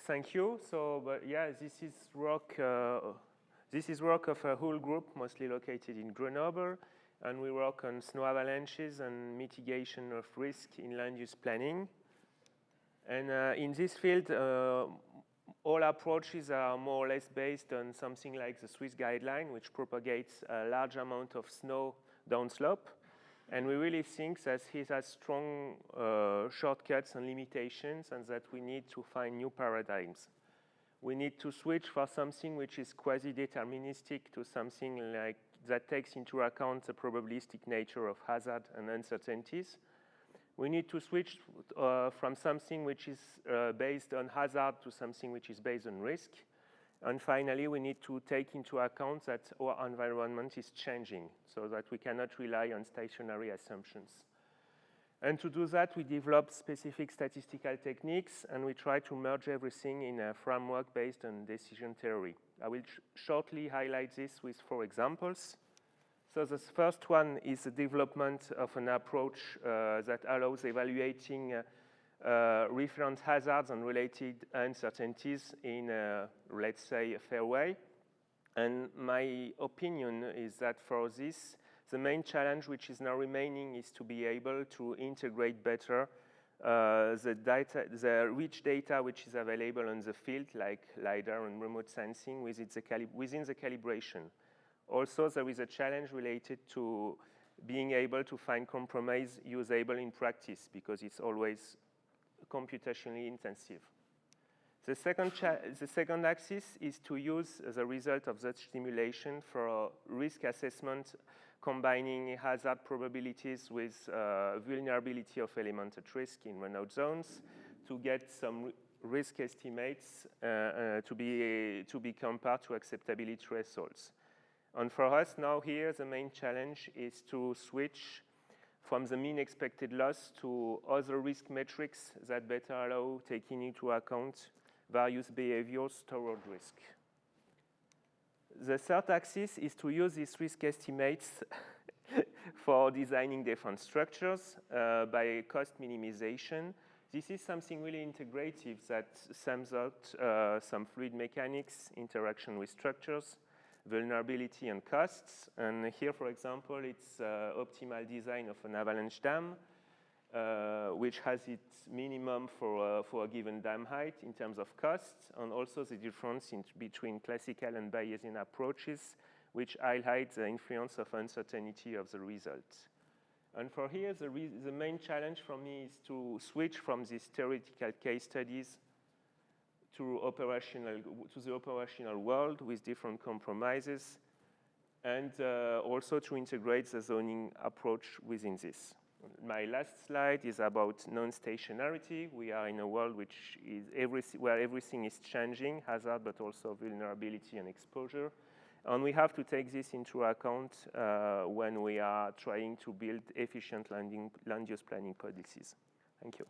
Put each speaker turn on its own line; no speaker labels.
Thank you. So, but yeah, this is work of a whole group, mostly located in Grenoble, and we work on snow avalanches and mitigation of risk in land use planning. And in this field, all approaches are more or less based on something like the Swiss guideline, which propagates a large amount of snow downslope. And we really think that it has strong shortcuts and limitations, and that we need to find new paradigms. We need to switch from something which is quasi-deterministic to something like that takes into account the probabilistic nature of hazard and uncertainties. We need to switch from something which is based on hazard to something which is based on risk. And finally, we need to take into account that our environment is changing, so that we cannot rely on stationary assumptions. And to do that, we develop specific statistical techniques, and we try to merge everything in a framework based on decision theory. I will shortly highlight this with 4 examples. So the first one is the development of an approach that allows evaluating reference hazards and related uncertainties in, let's say, a fair way. And my opinion is that for this, the main challenge which is now remaining is to be able to integrate better the rich data which is available on the field, like LiDAR and remote sensing, within the calibration. Also, there is a challenge related to being able to find compromise usable in practice, because it's always computationally intensive. The second axis is to use the result of such simulation for risk assessment, combining hazard probabilities with vulnerability of element at risk in run-out zones to get some risk estimates to be compared to acceptability thresholds. And for us now here, the main challenge is to switch from the mean expected loss to other risk metrics that better allow taking into account various behaviors toward risk. The third axis is to use these risk estimates for designing different structures by cost minimization. This is something really integrative that sums out some fluid mechanics, interaction with structures, vulnerability and costs. And here, for example, it's optimal design of an avalanche dam, which has its minimum for a given dam height in terms of costs, and also the difference between classical and Bayesian approaches, which highlight the influence of uncertainty of the result. And for here, the main challenge for me is to switch from these theoretical case studies to the operational world with different compromises, and also to integrate the zoning approach within this. My last slide is about non-stationarity. We are in a world which is where everything is changing, hazard, but also vulnerability and exposure. And we have to take this into account when we are trying to build efficient land use planning policies. Thank you.